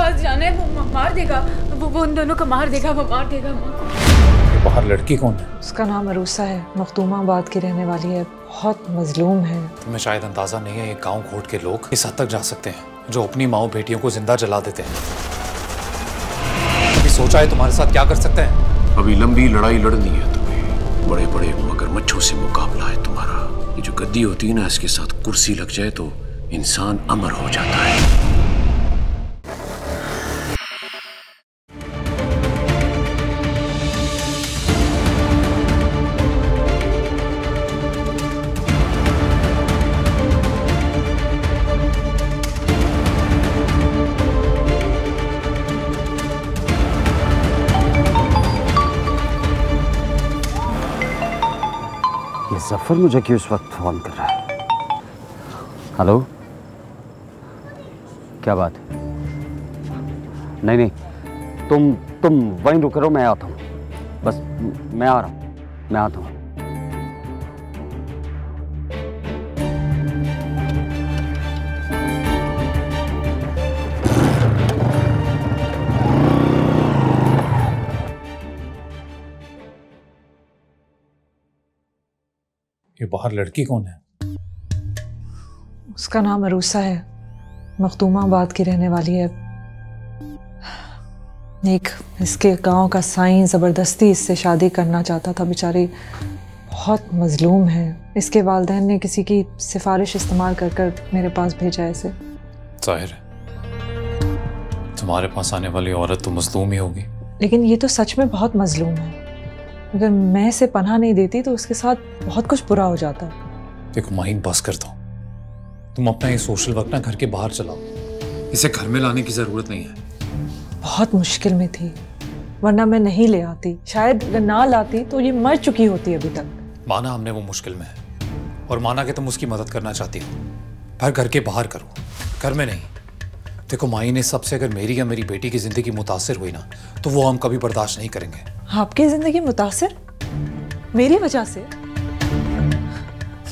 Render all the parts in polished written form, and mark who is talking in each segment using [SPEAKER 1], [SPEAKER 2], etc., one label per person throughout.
[SPEAKER 1] पास जाना है, वो मार देगा, वो उन दोनों को मार देगा, वो मार देगा माँ को।
[SPEAKER 2] ये बाहर लड़की कौन है?
[SPEAKER 3] उसका नाम अरूसा है, मखदूमाबाद की रहने वाली है, बहुत मजलूम है।
[SPEAKER 2] तुम्हें शायद अंदाजा नहीं है ये गांव घोट के लोग इस हद तक जा सकते हैं जो अपनी माओ बेटियों को जिंदा जला देते हैं। कभी सोचा है तुम्हारे साथ क्या कर सकते हैं?
[SPEAKER 4] अभी लंबी लड़ाई लड़नी है तुम्हें, बड़े बड़े मगरमच्छों से मुकाबला है तुम्हारा। ये जो गद्दी होती है ना, इसके साथ कुर्सी लग जाए तो इंसान अमर हो जाता है।
[SPEAKER 5] ये जफर मुझे क्यों इस वक्त फोन कर रहा है? हेलो, क्या बात है? नहीं नहीं, तुम वहीं रुके रहो, मैं आता हूँ। बस मैं आ रहा हूँ, मैं आता हूँ।
[SPEAKER 2] ये बाहर लड़की कौन है?
[SPEAKER 3] उसका नाम अरूसा है, मखदूमाबाद की रहने वाली है। एक इसके गांव का साईं ज़बरदस्ती इससे शादी करना चाहता था। बेचारी बहुत मजलूम है। इसके वालिदैन ने किसी की सिफारिश इस्तेमाल कर कर मेरे पास भेजा है इसे।
[SPEAKER 2] जाहिर है तुम्हारे पास आने वाली औरत तो मजलूम ही होगी।
[SPEAKER 3] लेकिन ये तो सच में बहुत मजलूम है। अगर मैं इसे पनाह नहीं देती तो उसके साथ बहुत कुछ बुरा हो जाता।
[SPEAKER 2] देखो माहीन, बस कर दो। तुम अपना ये सोशल वर्क ना घर के बाहर चलाओ, इसे घर में लाने की जरूरत नहीं है।
[SPEAKER 3] बहुत मुश्किल में थी, वरना मैं नहीं ले आती। शायद अगर ना लाती तो ये मर चुकी होती अभी तक।
[SPEAKER 2] माना हमने वो मुश्किल में है और माना कि तुम उसकी मदद करना चाहती हो, पर घर के बाहर करो, घर में नहीं। देखो माहीन, इस सबसे अगर मेरी या मेरी बेटी की जिंदगी मुतासिर हुई ना तो वो हम कभी बर्दाश्त नहीं करेंगे।
[SPEAKER 3] आपकी जिंदगी मुतासिर? मेरी वजह से?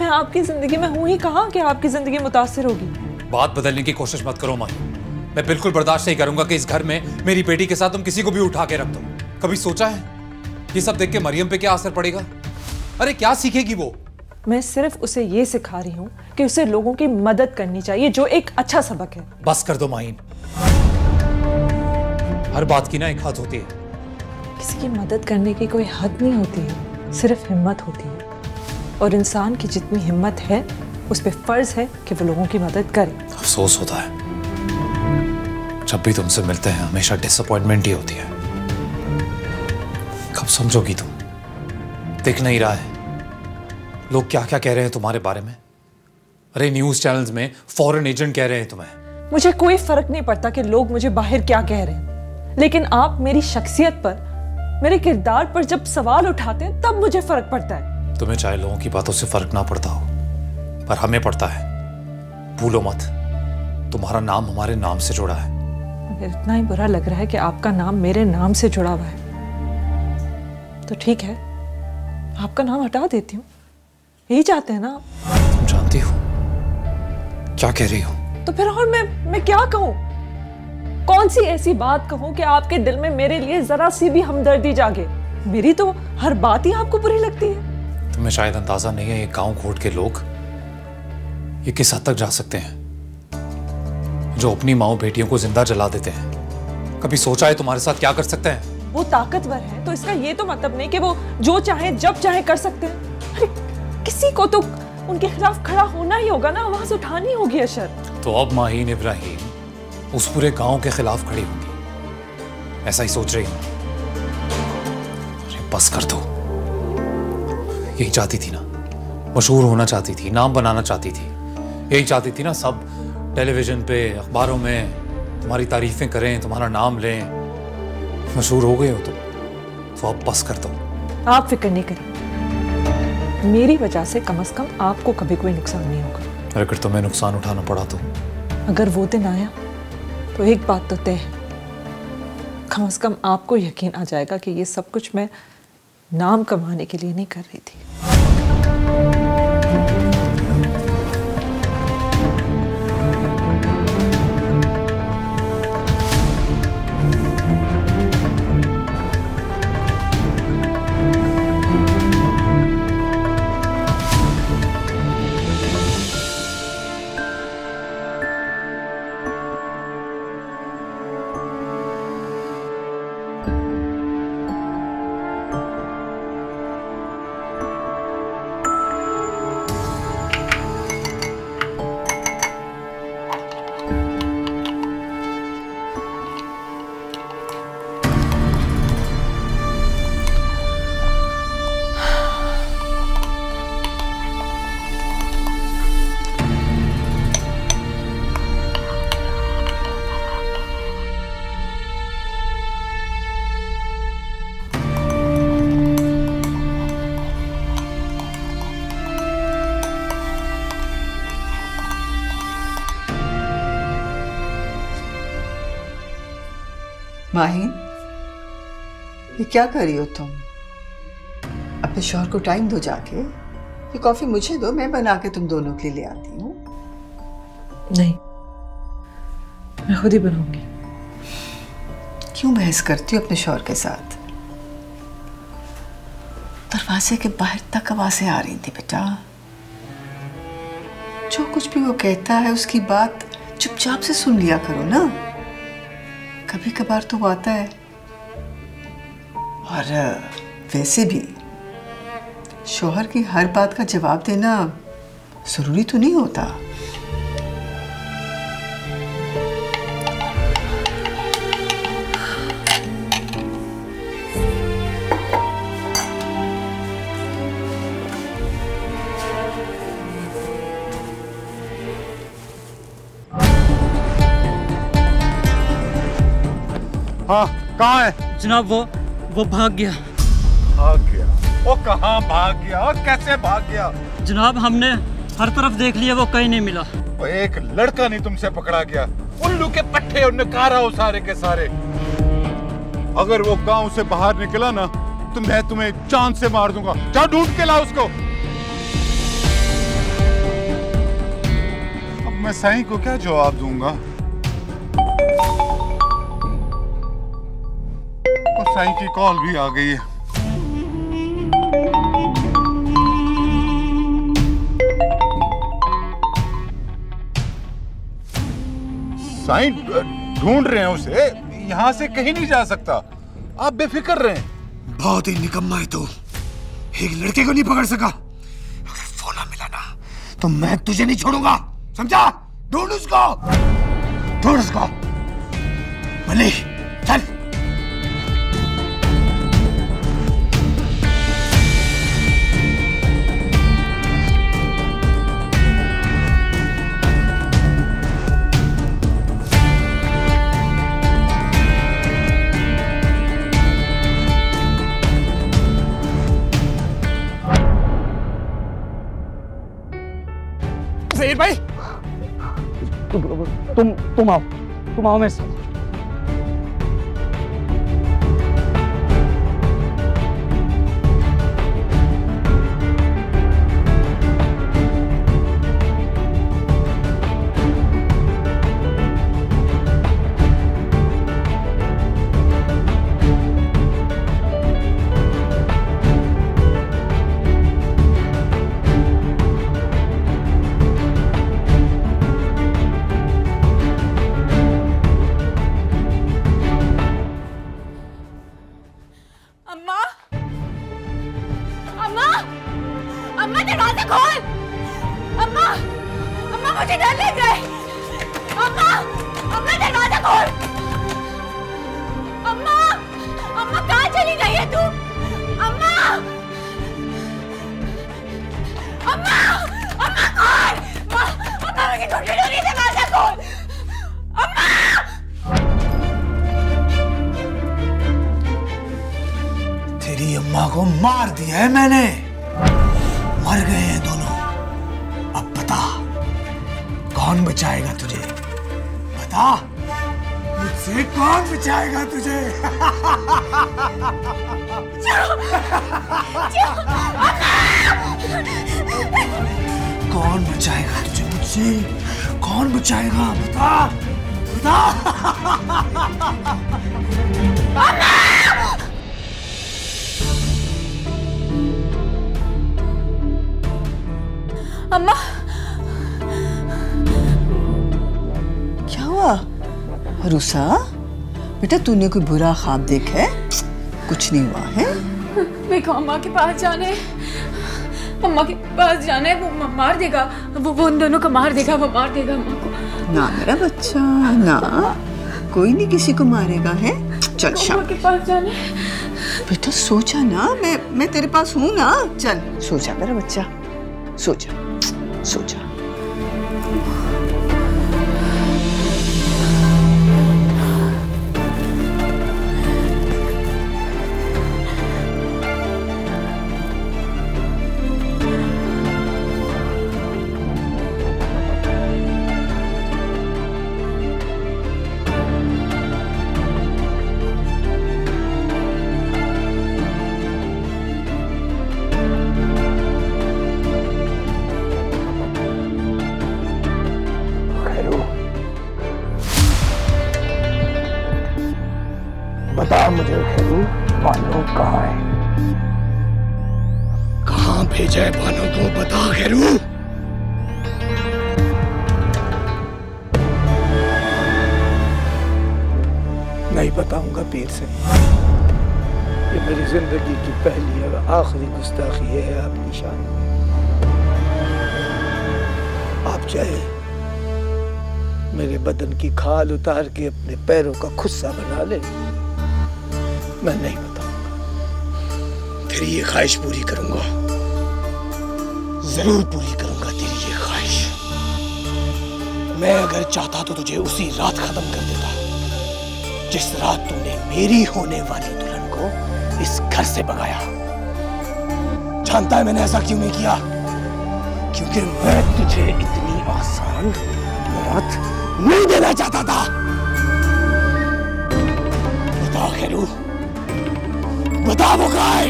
[SPEAKER 3] मैं आपकी जिंदगी में हूं ही कहां कि आपकी जिंदगी मुतासिर होगी।
[SPEAKER 2] बात बदलने की कोशिश मत करो माही। मैं बिल्कुल बर्दाश्त नहीं करूंगा कि इस घर में मेरी बेटी के साथ तुम किसी को भी उठा के रख दो। कभी सोचा है ये सब देख के मरियम पे क्या असर पड़ेगा? अरे क्या सीखेगी वो?
[SPEAKER 3] मैं सिर्फ उसे ये सिखा रही हूँ कि उसे लोगों की मदद करनी चाहिए, जो एक अच्छा सबक है।
[SPEAKER 2] बस कर दो माहीन, हर बात की ना एक हद होती है।
[SPEAKER 3] किसी की मदद करने की कोई हद नहीं होती है, सिर्फ हिम्मत होती है। और इंसान की जितनी हिम्मत है उस पे फर्ज है कि वो लोगों की मदद करे।
[SPEAKER 2] अफसोस होता है जब भी तुमसे मिलते हैं हमेशा डिसअपॉइंटमेंट ही होती है। कब समझोगी तुम? दिख नहीं रहा है लोग क्या क्या कह रहे हैं तुम्हारे बारे में? अरे न्यूज़ चैनल्स में फॉरेन एजेंट कह रहे हैं तुम्हें।
[SPEAKER 3] मुझे कोई फर्क नहीं पड़ता कि लोग मुझे बाहर क्या कह रहे हैं, लेकिन आप मेरी शख्सियत पर, मेरे किरदार पर जब सवाल उठाते हैं तब मुझे फर्क पड़ता है।
[SPEAKER 2] तुम्हें चाहे लोगों की बातों से फर्क ना पड़ता हो, पर हमें पड़ता है। भूलो मत, तुम्हारा नाम हमारे नाम से जुड़ा है।
[SPEAKER 3] अगर इतना ही बुरा लग रहा है कि आपका नाम मेरे नाम से जुड़ा हुआ है तो ठीक है, आपका नाम हटा देती हूँ। यही चाहते हैं ना आप?
[SPEAKER 2] तुम जानती हो क्या कह रही हो?
[SPEAKER 3] तो फिर और मैं क्या कहूँ? कौन सी ऐसी बात कहूँ कि आपके दिल में मेरे लिए जरा सी भी हमदर्दी जागे? मेरी तो हर बात ही आपको बुरी लगती है।
[SPEAKER 2] तुम्हें शायद अंदाजा नहीं है ये गांव घोट के लोग ये किस हद तक जा सकते हैं जो अपनी माओ बेटियों को जिंदा जला देते हैं। कभी सोचा है तुम्हारे साथ क्या कर सकते हैं?
[SPEAKER 3] वो ताकतवर है तो इसका ये तो मतलब नहीं कि वो जो चाहे जब चाहे कर सकते हैं। अरे किसी को तो उनके खिलाफ खड़ा होना ही होगा ना, आवाज उठानी होगी। अशर
[SPEAKER 2] तो अब माहीन इब्राहिम उस पूरे गांव के खिलाफ खड़ी होंगी, ऐसा ही सोच रही हूं? अरे बस कर दो। यही चाहती थी ना, मशहूर होना चाहती थी, नाम बनाना चाहती थी। यही चाहती थी ना सब टेलीविजन पे, अखबारों में तुम्हारी तारीफें करें, तुम्हारा नाम लें। मशहूर हो गए हो तो अब बस कर दो।
[SPEAKER 3] आप फिक्र नहीं करें, मेरी वजह से कम से कम आपको कभी कोई नुकसान नहीं होगा।
[SPEAKER 2] अगर तुम्हें नुकसान उठाना पड़ा तो?
[SPEAKER 3] अगर वो दिन आया तो एक बात तो तय है, कम से कम आपको यकीन आ जाएगा कि ये सब कुछ मैं नाम कमाने के लिए नहीं कर रही थी।
[SPEAKER 6] माहिन, ये क्या कर रही हो तुम? अपने शौहर को टाइम दो जाके। ये कॉफी मुझे दो, मैं बना के तुम दोनों के लिए ले आती हूँ।
[SPEAKER 3] नहीं, मैं खुद ही बनाऊंगी।
[SPEAKER 6] क्यों बहस करती हो अपने शौहर के साथ? दरवाजे के बाहर तक आवाजें आ रही थी बेटा। जो कुछ भी वो कहता है उसकी बात चुपचाप से सुन लिया करो ना। कभी कभार तो वो आता है। और वैसे भी शौहर की हर बात का जवाब देना जरूरी तो नहीं होता।
[SPEAKER 7] हाँ, कहाँ है?
[SPEAKER 8] जनाब वो भाग गया।
[SPEAKER 7] भाग गया? वो कहाँ भाग गया और कैसे भाग गया?
[SPEAKER 8] जनाब हमने हर तरफ देख लिया, वो कहीं नहीं मिला।
[SPEAKER 7] वो एक लड़का नहीं तुमसे पकड़ा गया? उल्लू के पट्टे और नकारा हो सारे के सारे। अगर वो गांव से बाहर निकला ना तो मैं तुम्हें चांद से मार दूंगा। जा ढूंढ के ला उसको। अब मैं साईं को क्या जवाब दूंगा? और साईं की कॉल भी आ गई है। साईं ढूंढ रहे हैं उसे, यहाँ से कहीं नहीं जा सकता। आप बेफिक्र रहें।
[SPEAKER 9] बहुत ही निकम्मा है तू। एक लड़के को नहीं पकड़ सका। अगर फोन ना मिला ना तो मैं तुझे नहीं छोड़ूंगा, समझा? ढूंढ उसको, ढूंढ उसको। मली चल।
[SPEAKER 7] सईद भाई,
[SPEAKER 8] तुम आओ मेरे साथ।
[SPEAKER 1] मुझे डर लग रहा है। अम्मा, अम्मा दरवाजा खोल। अम्मा, अम्मा कहाँ चली गई है तू? अम्मा, अम्मा, अम्मा खोल। अम्मा मुझे ढूंढ रही, दरवाजा खोल। अम्मा,
[SPEAKER 9] तेरी अम्मा को मार दिया है मैंने। मर गए हैं दोनों। अब बता कौन बचाएगा तुझे? बता, मुझसे कौन बचाएगा तुझे? कौन बचाएगा तुझे मुझसे? कौन बचाएगा? बता, बता।
[SPEAKER 1] अम्मा,
[SPEAKER 6] क्या हुआ रुसा? बेटा तूने कोई बुरा ख्वाब देखा है? कुछ नहीं हुआ है?
[SPEAKER 1] मेरे को अम्मा के पास जाना है। अम्मा के पास जाना है। वो मार देगा। वो उन दोनों को मार देगा। वो मार देगा अम्मा को।
[SPEAKER 6] ना मेरा बच्चा, ना, कोई नहीं किसी को मारेगा है। चल शाम
[SPEAKER 1] अम्मा के पास जाना है।
[SPEAKER 6] बेटा सोचा ना, मैं तेरे पास हूँ ना। चल सो जा मेरा बच्चा, सो जा, सो जा।
[SPEAKER 9] बता मुझे खैरू, बानो कहाँ है? कहाँ भेजा है बानो को? बता खैरू। नहीं बताऊंगा पीर से। ये मेरी जिंदगी की पहली और आखिरी गुस्ताखी है आपकी शान। आप चाहे मेरे बदन की खाल उतार के अपने पैरों का खुस्सा बना ले, मैं नहीं बताऊंगा। तेरी ये ख्वाहिश पूरी करूंगा, जरूर पूरी करूंगा तेरी ये ख्वाहिश। मैं अगर चाहता तो तुझे उसी रात खत्म कर देता जिस रात तुमने मेरी होने वाली दुल्हन को इस घर से भगाया। जानता है मैंने ऐसा क्यों नहीं किया? क्योंकि मैं तुझे इतनी आसान मौत नहीं देना चाहता था। बता खैरू, बता वो कहाँ है?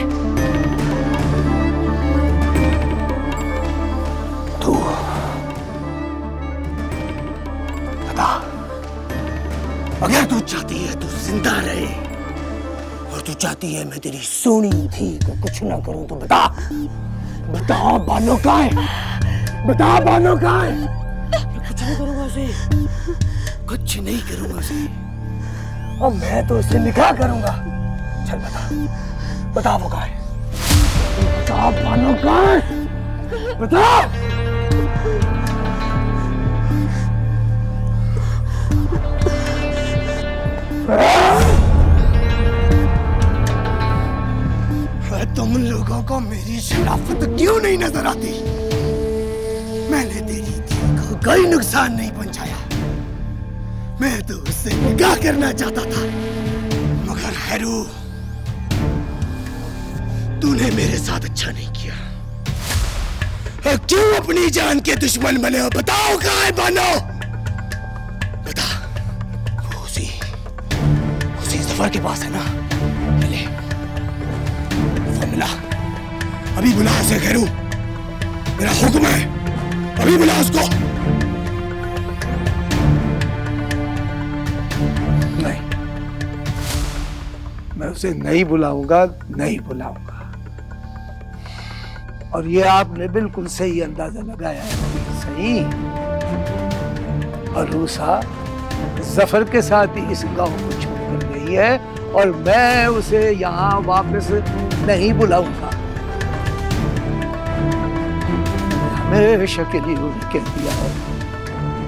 [SPEAKER 9] तू बता। अगर तू चाहती है तू जिंदा रहे और तू चाहती है मैं तेरी सोनी थी को कुछ ना करूं तो बता। बता बानो कहाँ है? बता बानो कहाँ है? मैं कुछ नहीं करूंगा उसे, कुछ नहीं करूंगा उसे। और मैं तो उससे निकाह करूंगा। चल बता, बता वो कहाँ है? बता बानो कहाँ है? बता। तुम लोगों को मेरी शराफत क्यों नहीं नजर आती? मैंने तेरी धी को कोई नुकसान नहीं पहुंचाया। मैं तो उससे निकाह करना चाहता था, मगर खैरू तूने मेरे साथ अच्छा नहीं किया। और क्यों अपनी जान के दुश्मन बने हो? बताओ कहाँ है बानो? बता। वो उसी जफर के पास है ना? मिले, वो मिला। अभी बुला उसे खैरू, मेरा हुक्म है, अभी बुला उसको। नहीं, मैं उसे नहीं बुलाऊंगा, नहीं बुलाऊंगा। और ये आपने बिल्कुल सही अंदाजा लगाया है। सही। अरूसा जफर के साथ ही इस गांव को छोड़कर गई है और मैं उसे यहाँ वापस नहीं बुलाऊंगा। हमेशा के लिए उन्हें कह दिया है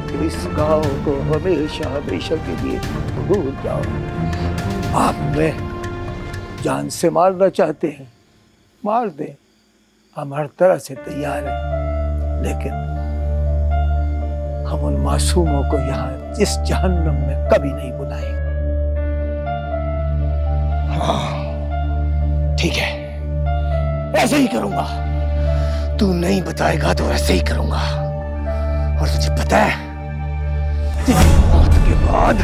[SPEAKER 9] कि इस गांव को हमेशा हमेशा के लिए भूल जाओ। आप में जान से मारना चाहते हैं, मार दें, हम हर तरह से तैयार हैं। लेकिन हम उन मासूमों को यहाँ इस जहन्नम में कभी नहीं बुलाएंगे। हाँ, ठीक है, ऐसे ही करूंगा। तू नहीं बताएगा तो ऐसे ही करूंगा। और तुझे पता है, तेरी मौत के बाद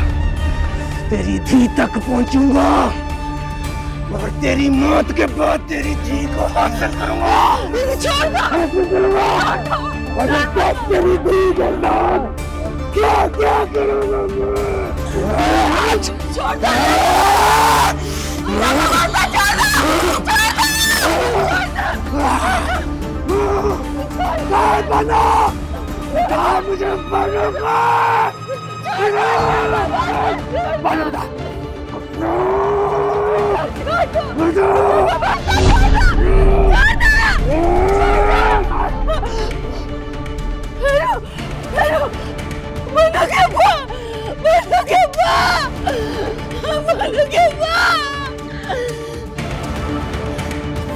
[SPEAKER 9] तेरी धी तक पहुंचूंगा, मगर तेरी मौत के बाद तेरी धी को हासिल करूंगा। हासिल करूंगा। और तेरी धी के बाद क्या क्या करूंगा मैं? छोड़ दो। बनो, मुझे बनो बनो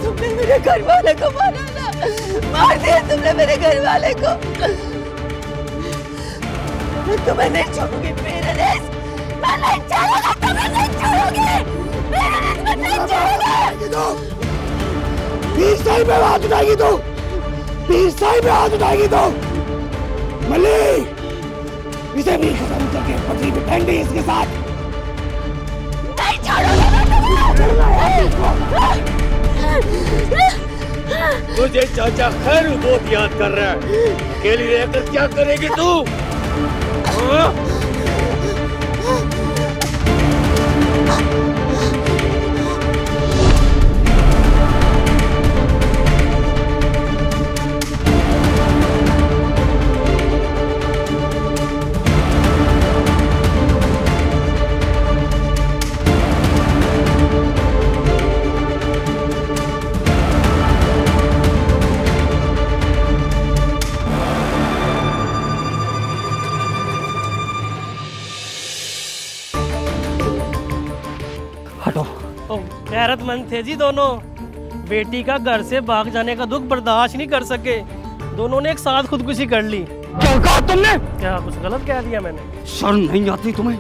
[SPEAKER 9] तुमने मेरे घर वाले को मारा ना, मार दिया तुमने मेरे घर वाले को। मैं तुम्हें नहीं छोड़ूंगी पेरेंट्स, मैं नहीं छोड़ूंगा, तुम्हें नहीं छोड़ूंगी पेरेंट्स, मैं नहीं छोड़ूंगी। पीर साहिब पे हाथ उठाएगी तू, पीर साहिब पे हाथ उठाएगी तू। मलिक, इसे भी खत्म करके पटरी पे फेंक दे इसके साथ। नहीं छोड़ूंगा मैं तुम्हें।
[SPEAKER 4] तुझे चाचा खैरू बहुत याद कर रहा है। अकेली रहकर क्या करेगी तू? हाँ?
[SPEAKER 8] गैरतमंद थे जी दोनों। बेटी का घर से भाग जाने का दुख बर्दाश्त नहीं कर सके, दोनों ने एक साथ खुदकुशी कर ली।
[SPEAKER 5] क्या कहा तुमने?
[SPEAKER 8] क्या कुछ गलत कह दिया मैंने?
[SPEAKER 5] शर्म नहीं आती तुम्हें?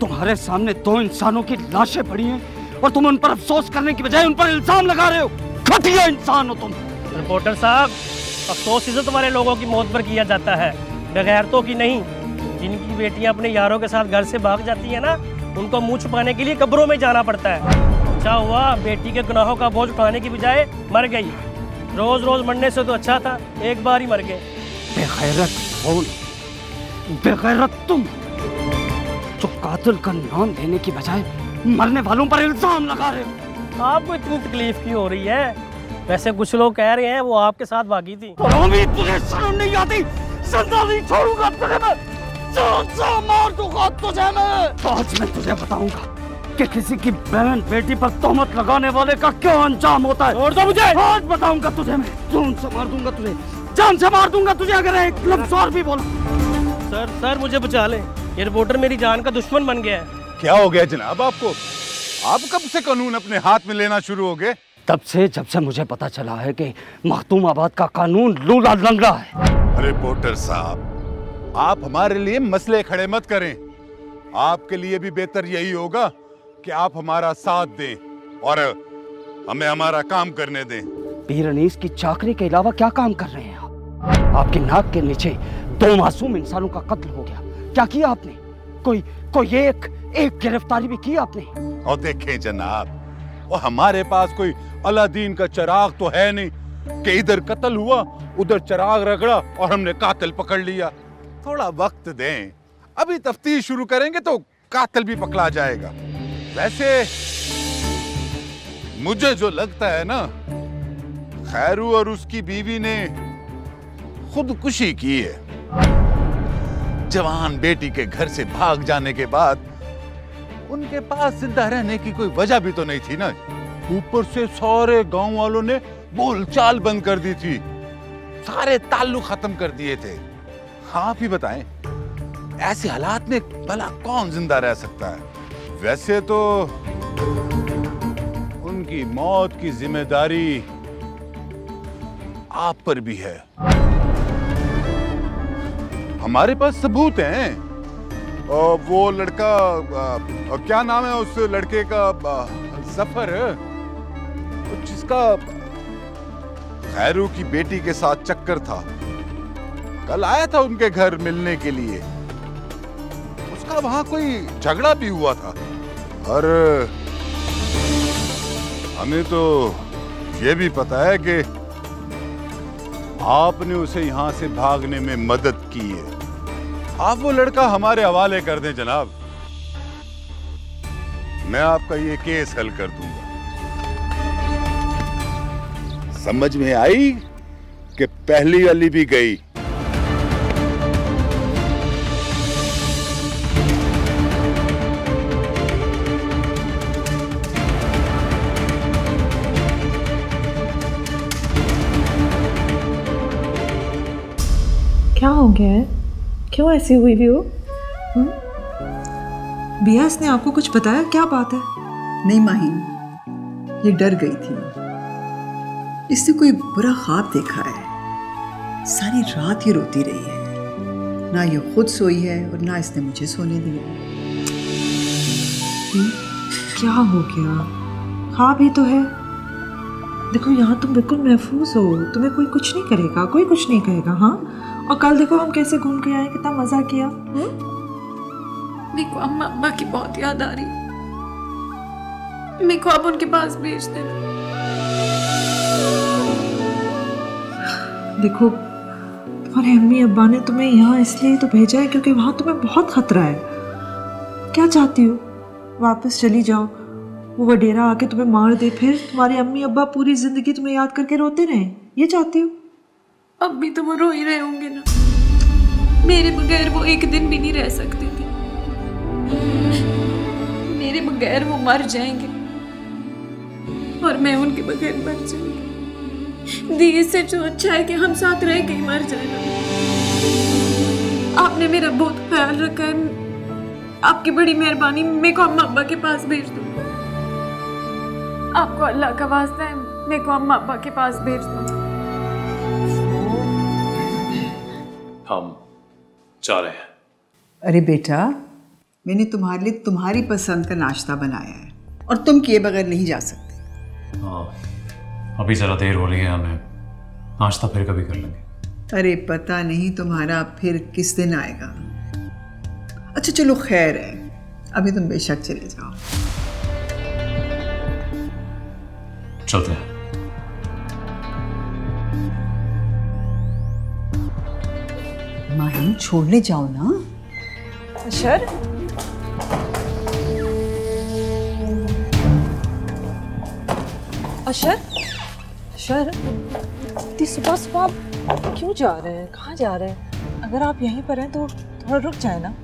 [SPEAKER 5] तुम्हारे सामने दो इंसानों की लाशें पड़ी हैं और तुम उन पर अफसोस करने की बजाय उन पर इल्जाम लगा रहे हो। घटिया इंसान हो तुम।
[SPEAKER 8] रिपोर्टर साहब, अफसोस इसे तुम्हारे लोगों की मौत पर किया जाता है, बगैरतों की नहीं। जिनकी बेटियां अपने यारों के साथ घर से भाग जाती है ना, उनको मुंह छुपाने के लिए कब्रों में जाना पड़ता है। अच्छा हुआ बेटी के गुनाहों का बोझ उठाने की बजाय मर गई। रोज रोज मरने से तो अच्छा था एक बार ही मर गए।
[SPEAKER 5] बेगैरत कौन? बेगैरत तुम, जो कातिल का नाम देने की बजाय मरने वालों पर इल्जाम लगा रहे हो।
[SPEAKER 8] आपको इतनी तकलीफ क्यों हो रही है? वैसे कुछ लोग कह रहे हैं वो आपके साथ भागी थी।
[SPEAKER 5] तुझे शर्म नहीं आती? जिंदा नहीं छोड़ूंगा तुझे मैं, मार दूंगा तुझे मैं। आज मैं तुझे बताऊंगा कि किसी की बहन बेटी पर तोहमत लगाने वाले का क्या अंजाम होता है।
[SPEAKER 8] छोड़ दो मुझे।
[SPEAKER 5] आज बताऊंगा तुझे मैं, जान से मार दूंगा तुझे, जान से मार दूंगा तुझे अगर एक लफ्ज़ और भी बोला।
[SPEAKER 8] सर मुझे बचा ले, ये रिपोर्टर मेरी जान का दुश्मन बन गया है।
[SPEAKER 7] क्या हो गया जनाब आपको? आप कब से कानून अपने हाथ में लेना शुरू हो गए?
[SPEAKER 5] तब से जब से मुझे पता चला है कि मखदूमाबाद का कानून लूला लंगड़ा है।
[SPEAKER 7] रिपोर्टर साहब, आप हमारे लिए मसले खड़े मत करें। आपके लिए भी बेहतर यही होगा कि आप हमारा साथ दें और हमें हमारा काम करने दें।
[SPEAKER 5] पीर अनीस की चाकरी के अलावा क्या काम कर रहे हैं आप? आपकी नाक के नीचे दो मासूम इंसानों का कत्ल हो गया, क्या किया आपने? कोई एक गिरफ्तारी भी की आपने?
[SPEAKER 7] और देखें जनाब, वो हमारे पास कोई अलादीन का चिराग तो है नहीं कि इधर कत्ल हुआ उधर चिराग रगड़ा और हमने कातिल पकड़ लिया। थोड़ा वक्त दें, अभी तफ्तीश शुरू करेंगे तो कातिल भी पकड़ा जाएगा। वैसे मुझे जो लगता है ना, खैरू और उसकी बीवी ने खुदकुशी की है। जवान बेटी के घर से भाग जाने के बाद उनके पास जिंदा रहने की कोई वजह भी तो नहीं थी ना। ऊपर से सारे गांव वालों ने बोलचाल बंद कर दी थी, सारे ताल्लुक खत्म कर दिए थे। आप ही बताएं, ऐसे हालात में भला कौन जिंदा रह सकता है? वैसे तो उनकी मौत की जिम्मेदारी आप पर भी है। हमारे पास सबूत हैं। वो लड़का, क्या नाम है उस लड़के का? जफर, जिसका खैरू की बेटी के साथ चक्कर था। कल आया था उनके घर मिलने के लिए। उसका वहां कोई झगड़ा भी हुआ था और हमें तो ये भी पता है कि आपने उसे यहां से भागने में मदद की है। आप वो लड़का हमारे हवाले कर दें जनाब, मैं आपका ये केस हल कर दूंगा। समझ में आई कि पहली अली भी गई?
[SPEAKER 3] क्या हो गया है? क्यों ऐसी हुई भी हो? बियास ने आपको कुछ बताया? क्या बात है?
[SPEAKER 6] नहीं माहिन, ये डर गई थी। इसने कोई बुरा ख्वाब देखा है। सारी रात ये रोती रही है। ना ये खुद सोई है और ना इसने मुझे सोने दिया।
[SPEAKER 3] क्या हो गया? ख्वाब ही तो है। देखो यहाँ तुम बिल्कुल महफूज हो, तुम्हें कोई कुछ नहीं करेगा, कोई कुछ नहीं कहेगा। हाँ, और कल देखो हम कैसे घूम के आए, कितना मजा किया।
[SPEAKER 1] मेरे को अम्मा की बहुत याद आ रही, मेरे को अब उनके पास भेज देना।
[SPEAKER 3] देखो तुम्हारे अम्मी अब्बा ने तुम्हें यहाँ इसलिए तो भेजा है क्योंकि वहाँ तुम्हें बहुत खतरा है। क्या चाहती हो? वापस चली जाओ, वो वडेरा आके तुम्हें मार दे, फिर तुम्हारे अम्मी अब्बा पूरी जिंदगी तुम्हें याद करके रोते रहे? ये चाहती हो?
[SPEAKER 1] अब भी तो वो रो ही रहे होंगे ना। मेरे बगैर वो एक दिन भी नहीं रह सकती थी। मेरे बगैर वो मर जाएंगे और मैं उनके बगैर मर जाऊंगी। दी, इससे जो अच्छा है कि हम साथ रह के ही मर जाएगा। आपने मेरा बहुत ख्याल रखा है, आपकी बड़ी मेहरबानी। मेरे को अम्मा अब्बा के पास भेज दो। आपको अल्लाह का वास्ता है, मेरे को अम्मा अब्बा के पास भेज दो।
[SPEAKER 2] हम जा रहे हैं।
[SPEAKER 6] अरे बेटा, मैंने तुम्हारे लिए तुम्हारी पसंद का नाश्ता बनाया है और तुम किए बगैर नहीं जा सकते।
[SPEAKER 2] हाँ, अभी ज़रा देर हो रही है, हमें नाश्ता फिर कभी कर लेंगे।
[SPEAKER 6] अरे पता नहीं तुम्हारा फिर किस दिन आएगा। अच्छा चलो खैर है, अभी तुम बेशक चले जाओ।
[SPEAKER 2] चलते हैं।
[SPEAKER 6] माहिन छोड़ने जाओ ना।
[SPEAKER 3] अशर, अशर, अशर, इतनी सुबह सुबह क्यों जा रहे हैं? कहाँ जा रहे हैं? अगर आप यहीं पर हैं तो थोड़ा रुक जाए ना,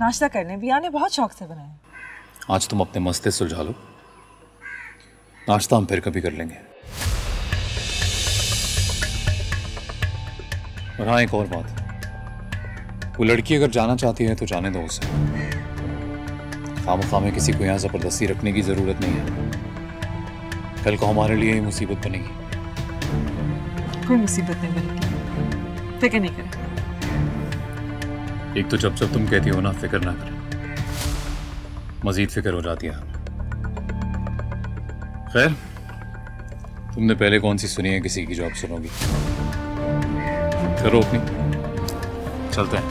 [SPEAKER 3] नाश्ता करने। बिया ने बहुत शौक से बनाया।
[SPEAKER 2] आज तुम अपने मसले सुलझा लो, नाश्ता हम फिर कभी कर लेंगे। और हाँ, एक और बात, वो लड़की अगर जाना चाहती है तो जाने दो उसे। खामखा में किसी को यहाँ ज़बरदस्ती रखने की ज़रूरत नहीं है, कल को हमारे लिए ही मुसीबत बनेगी।
[SPEAKER 3] कोई मुसीबत नहीं बनेगी, फिक्र नहीं करें।
[SPEAKER 2] एक तो जब जब तुम कहती हो ना फिक्र ना करें, मजीद फिक्र हो जाती है। खैर, तुमने पहले कौन सी सुनी है किसी की जो आप सुनोगी? करो अपनी, चलते हैं।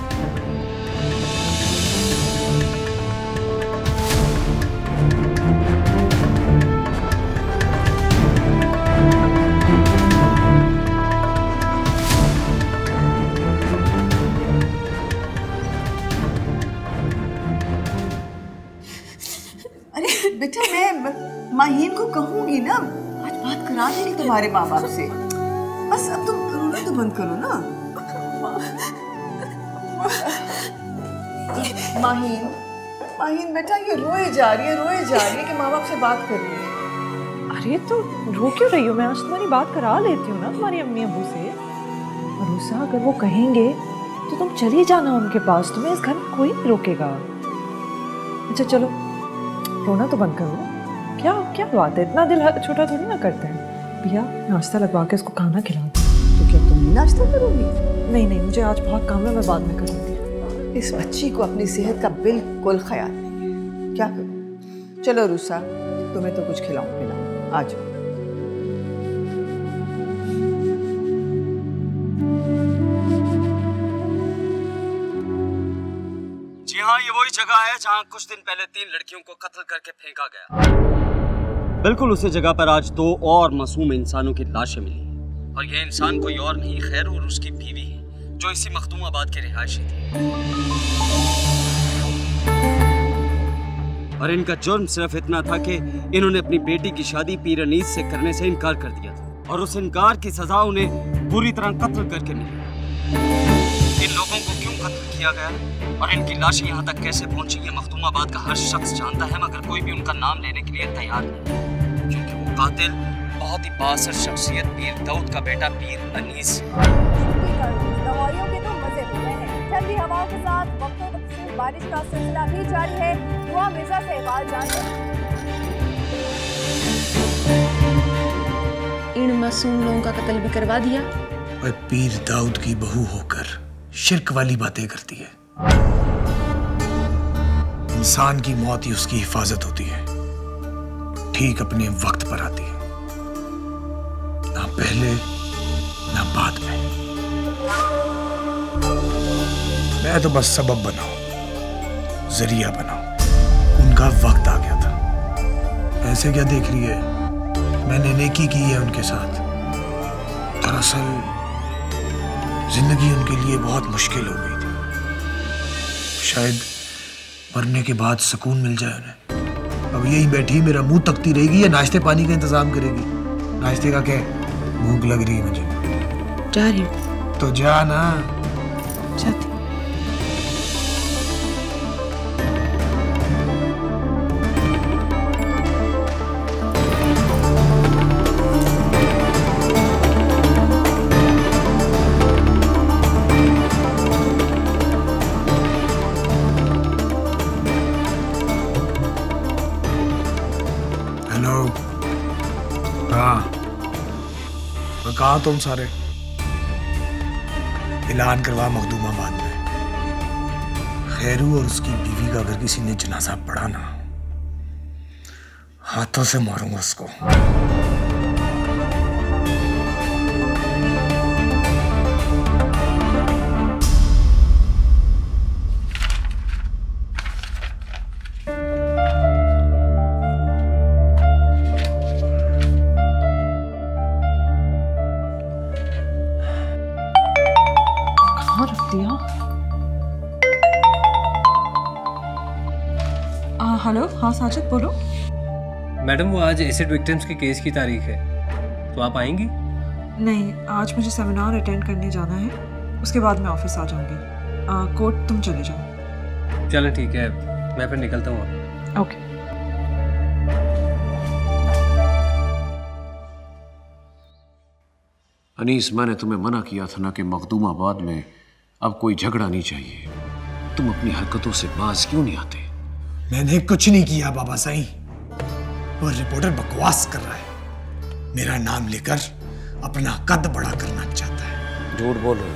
[SPEAKER 6] अरे बेटा, मैं माहीन को कहूंगी ना, आज बात करा देगी तुम्हारे माँ बाप से। बस अब तुम रोना तो बंद करो ना। माहीन, माहीन बेटा, ये रोए जा रही है कि माँ बाप से बात कर रही है।
[SPEAKER 3] अरे तो रो क्यों रही हो? मैं आज तुम्हारी बात करा लेती हूँ ना तुम्हारी अम्मी अब्बू से। भरोसा अगर वो कहेंगे तो तुम चली जाना उनके पास, तुम्हें इस घर में कोई नहीं रोकेगा। अच्छा चलो, रोना तो बंद करो। क्या क्या बात है, इतना दिल छोटा थोड़ी ना करते हैं। भैया नाश्ता लगवा के इसको खाना खिला दो।
[SPEAKER 6] तो क्या तुम नाश्ता करोगी?
[SPEAKER 3] नहीं, मुझे आज बहुत काम है, मैं बाद में करूँगी।
[SPEAKER 6] इस बच्ची को अपनी सेहत का बिल्कुल ख्याल नहीं है। क्या करूं? चलो रूसा, तुम्हें तो कुछ खिलाऊं पिलाऊं। आ जाओ।
[SPEAKER 5] जी हाँ, ये वही जगह है जहाँ कुछ दिन पहले 3 लड़कियों को कत्ल करके फेंका गया। बिल्कुल उसी जगह पर आज 2 और मासूम इंसानों की लाशें मिली, और ये इंसान कोई और नहीं, खैर और उसकी बीवी है, जो इसी मखदूमाबाद के रिहायशी थी। और इनका जुर्म सिर्फ इतना था कि इन्होंने अपनी बेटी की शादी पीर अनीस से करने से इनकार कर दिया था, और उस इनकार की सजा उन्हें बुरी तरह कत्ल करके मिली। इन लोगों को क्यों कत्ल किया गया और इनकी लाशें यहाँ तक कैसे पहुंची, ये मखदूमाबाद का हर शख्स जानता है, मगर कोई भी उनका नाम लेने के लिए तैयार नहीं, क्योंकि वो कातिल बहुत ही बासर शख्सियत पीर दाऊद का बेटा पीर अनीस।
[SPEAKER 10] दवाइयों के तो मजे हो रहे हैं। ठंडी हवाओं के साथ वक्तों तक बारिश का सिलसिला भी जारी है। दुआ मिर्जा से अहवाल जानिए।
[SPEAKER 1] इन मासूम लोगों का कत्ल भी करवा दिया।
[SPEAKER 9] और पीर दाऊद की बहू होकर शिर्क वाली बातें करती है। इंसान की मौत ही उसकी हिफाजत होती है, ठीक अपने वक्त पर आती है, ना पहले ना बाद में। मैं तो बस सबब बनाऊं, जरिया बनाऊं। उनका वक्त आ गया था। ऐसे क्या देख रही है, मैंने नेकी की है उनके साथ। दरअसल जिंदगी उनके लिए बहुत मुश्किल हो गई थी। शायद मरने के बाद सुकून मिल जाए उन्हें। अब यही बैठी मेरा मुंह तकती रहेगी या नाश्ते पानी का इंतजाम करेगी? नाश्ते का क्या, भूख लग रही है मुझे।
[SPEAKER 1] जा रही हूँ।
[SPEAKER 9] तो जा ना।
[SPEAKER 1] जाती।
[SPEAKER 9] कहाँ तुम सारे? ऐलान करवा मखदूमाबाद में, खैरू और उसकी बीवी का अगर किसी ने जनाजा पढ़ा ना, हाथों से मारूंगा उसको।
[SPEAKER 3] हेलो, हाँ साजिद बोलो।
[SPEAKER 11] मैडम वो आज एसिड विक्टिम्स के केस की तारीख है, तो आप आएंगी?
[SPEAKER 3] नहीं, आज मुझे सेमिनार अटेंड करने जाना है, उसके बाद मैं ऑफिस आ जाऊंगी। कोर्ट तुम चले जाओ।
[SPEAKER 11] चलें ठीक है, मैं फिर निकलता हूँ।
[SPEAKER 3] ओके।
[SPEAKER 4] अनीस, मैंने तुम्हें मना किया था ना कि मखदूमाबाद में अब कोई झगड़ा नहीं चाहिए। तुम अपनी हरकतों से बाज क्यों नहीं आते?
[SPEAKER 9] मैंने कुछ नहीं किया बाबा साईं, और रिपोर्टर बकवास कर रहा है। मेरा नाम लेकर अपना कद बड़ा करना चाहता है।
[SPEAKER 4] झूठ बोल रहे हो,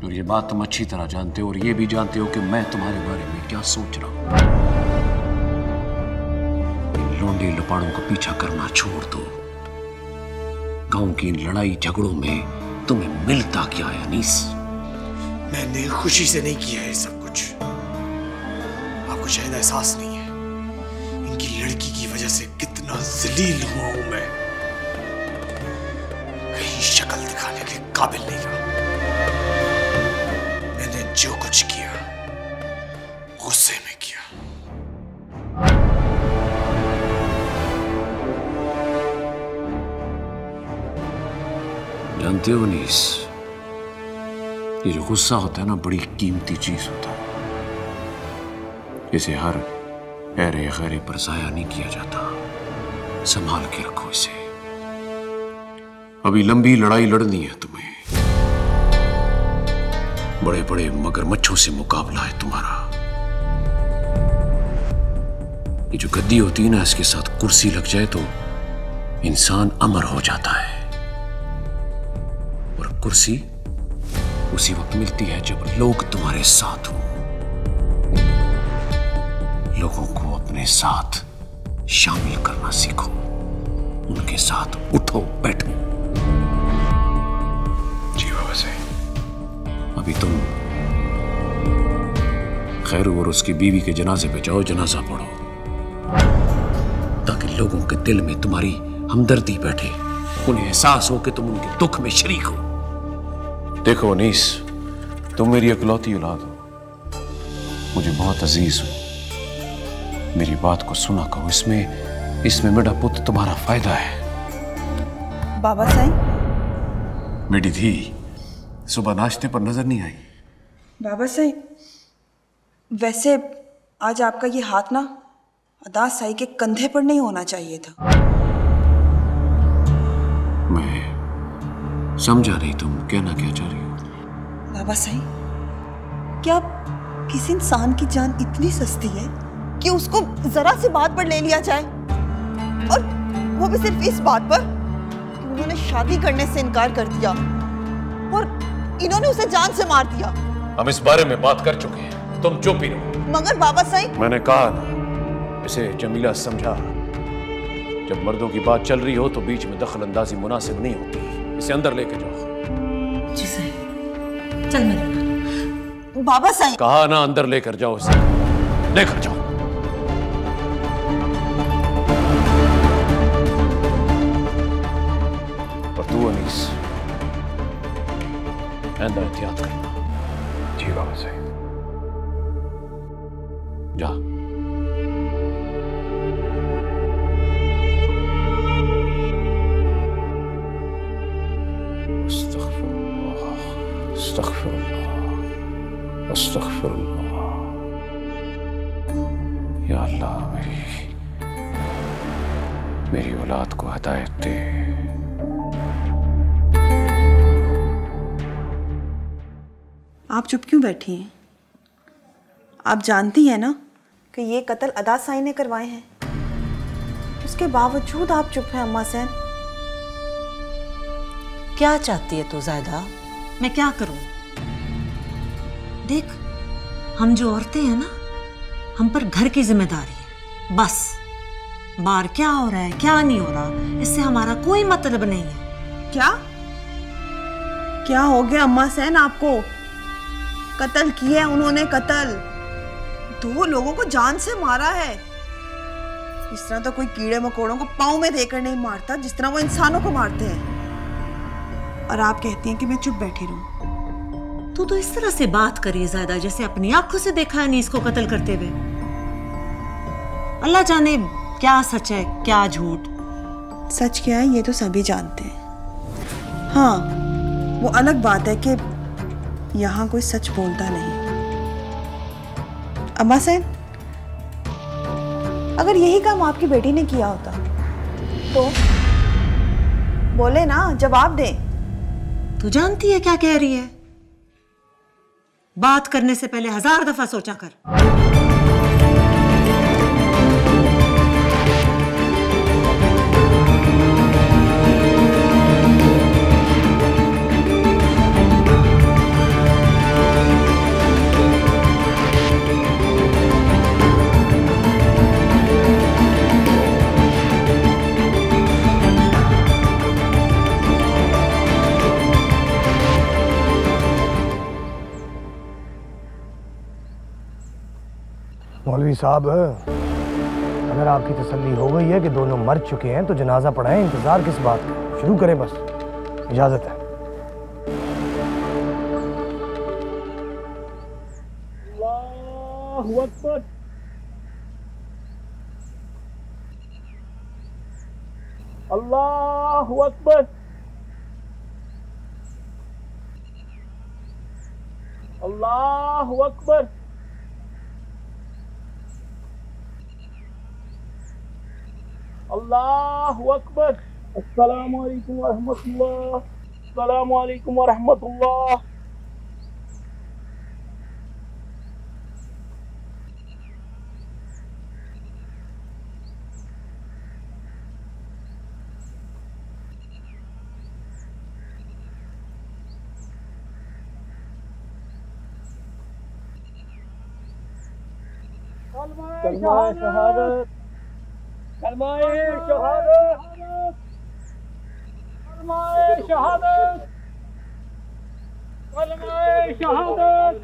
[SPEAKER 4] और ये बात तुम अच्छी तरह जानते हो, और ये भी जानते हो कि मैं तुम्हारे बारे में क्या सोच रहा हूं। इन लोंडे लपाड़ों का पीछा करना छोड़ दो। गांव की इन लड़ाई झगड़ों में तुम्हें मिलता क्या है अनीस?
[SPEAKER 9] मैंने खुशी से नहीं किया है सब कुछ। आपको शायद एहसास नहीं है इनकी लड़की की वजह से कितना जलील हुआ हूं मैं। कहीं शक्ल दिखाने के काबिल नहीं रहा। मैंने जो कुछ किया गुस्से में किया।
[SPEAKER 4] जानते हो अनीस, ये जो गुस्सा होता है ना, बड़ी कीमती चीज होता है। इसे हर ऐरे गैरे पर जाया नहीं किया जाता। संभाल के रखो इसे। अभी लंबी लड़ाई लड़नी है तुम्हें। बड़े बड़े मगरमच्छों से मुकाबला है तुम्हारा। ये जो गद्दी होती है ना, इसके साथ कुर्सी लग जाए तो इंसान अमर हो जाता है। और कुर्सी उसी वक्त मिलती है जब लोग तुम्हारे साथ हो। लोगों को अपने साथ शामिल करना सीखो, उनके साथ उठो बैठो। जी बाबा से अभी तुम खैरू और उसकी बीवी के जनाजे पे जाओ, जनाजा पढ़ो, ताकि लोगों के दिल में तुम्हारी हमदर्दी बैठे, उन्हें एहसास हो कि तुम उनके दुख में शरीक हो। देखो अनीस, तुम मेरी इकलौती औलाद हो, मुझे बहुत अजीज हो। मेरी बात को सुना करो। इसमें मेरा पुत्र तुम्हारा फायदा है।
[SPEAKER 6] बाबा साईं,
[SPEAKER 4] मेरी धी सुबह नाश्ते पर नजर नहीं आई।
[SPEAKER 6] बाबा साईं, वैसे आज आपका ये हाथ ना अदा साई के कंधे पर नहीं होना चाहिए था।
[SPEAKER 4] मैं समझा नहीं तुम कहना क्या चाह रही हो।
[SPEAKER 6] बाबा साईं, क्या किसी इंसान की जान इतनी सस्ती है कि उसको जरा सी बात पर ले लिया जाए, और वो भी सिर्फ इस बात पर कि उन्होंने शादी करने से इनकार कर दिया और इन्होंने उसे जान से मार दिया।
[SPEAKER 4] हम इस बारे में बात कर चुके हैं, तुम चुप ही रहो।
[SPEAKER 6] मगर बाबा साईं,
[SPEAKER 4] मैंने कहा ना, इसे जमीला समझा। जब मर्दों की बात चल रही हो तो बीच में दखल अंदाजी मुनासिब नहीं होती। इसे अंदर लेके जाओ।
[SPEAKER 6] जी साईं, चल मेरे। बाबा साईं,
[SPEAKER 4] कहा ना अंदर लेकर जाओ, इसे लेकर जाओ। और तू अनीस, आइंदा एहतियात करना। जी बाबा साईं। जा। अस्तगफिरुल्लाह। या अल्लाह, मेरी औलाद को हिदायत दे।
[SPEAKER 6] आप चुप क्यों बैठी हैं? आप जानती हैं ना कि ये कत्ल अदा साई ने करवाए हैं। उसके बावजूद आप चुप हैं अम्मा सैन।
[SPEAKER 3] क्या चाहती है तू ज़ायदा? मैं क्या करूं? देख, हम जो औरतें हैं ना, हम पर घर की जिम्मेदारी है बस। बाहर क्या हो रहा है क्या नहीं हो रहा, इससे हमारा कोई मतलब नहीं है।
[SPEAKER 12] क्या हो गया अम्मा सैन आपको? कत्ल किया उन्होंने, कत्ल। 2 लोगों को जान से मारा है। इस तरह तो कोई कीड़े मकोड़ों को पाँव में देकर नहीं मारता जिस तरह वो इंसानों को मारते हैं। और आप कहती हैं कि मैं चुप बैठी रहूं।
[SPEAKER 3] तू तो इस तरह से बात करी ज़्यादा जैसे अपनी आंखों से देखा है अनीस को कत्ल करते हुए। अल्लाह जाने क्या सच है क्या झूठ।
[SPEAKER 12] सच क्या है ये तो सभी जानते हैं। हाँ, वो अलग बात है कि यहाँ कोई सच बोलता नहीं। अम्मा सैन, अगर यही काम आपकी बेटी ने किया होता तो बोले ना, जवाब दे।
[SPEAKER 3] तू जानती है क्या कह रही है? बात करने से पहले 1000 दफा सोचा कर।
[SPEAKER 9] मौलवी साहब, अगर आपकी तसल्ली हो गई है कि दोनों मर चुके हैं तो जनाजा पढ़ाएं। इंतजार किस बात का, शुरू करें बस। इजाजत है।
[SPEAKER 8] अल्लाहु अकबर। अल्लाहु अकबर। अल्लाहु अकबर। अल्लाहु अकबर। अस्सलामु अलैकुम व रहमतुल्लाह। अस्सलामु अलैकुम व रहमतुल्लाह। कलमाए शहादत। कलमाए शहादत। कलमाए शहादत। कलमाए शहादत।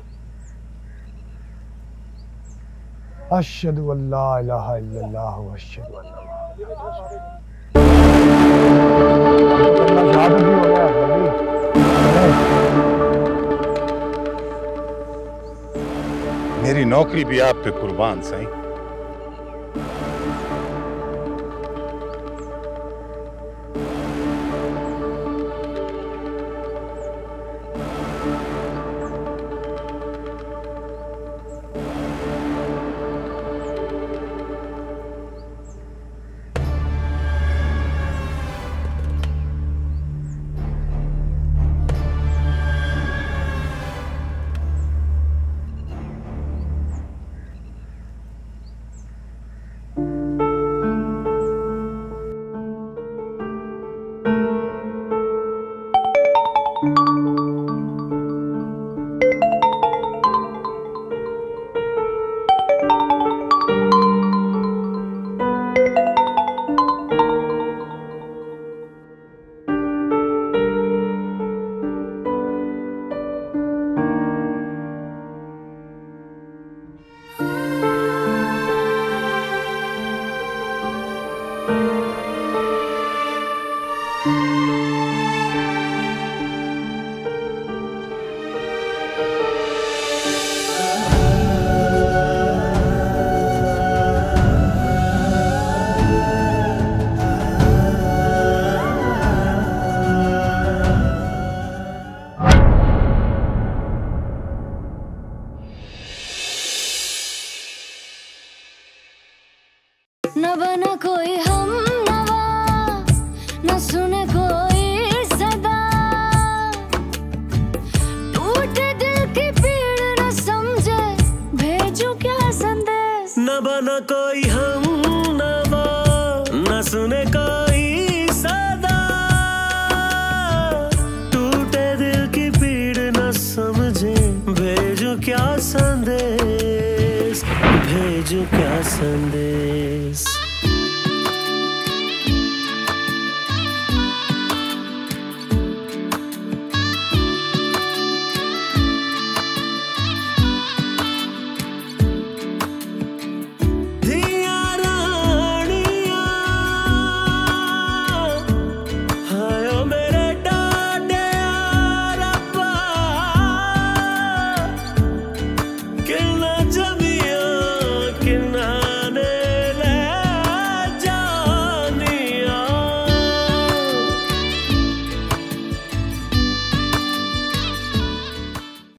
[SPEAKER 9] अशहदु अल्ला इलाहा इल्लल्लाह व अशहदु अन्ना शहादत भी हो गया।
[SPEAKER 7] मेरी नौकरी भी आप पे कुर्बान सही।
[SPEAKER 13] न बना कोई हम नवा, न सुने कोई सदा, टूटे दिल की पीड़ न समझे, भेजूं क्या संदेश।
[SPEAKER 14] न बना कोई हम नवा, न सुने कोई सदा, भेजूं क्या संदेश।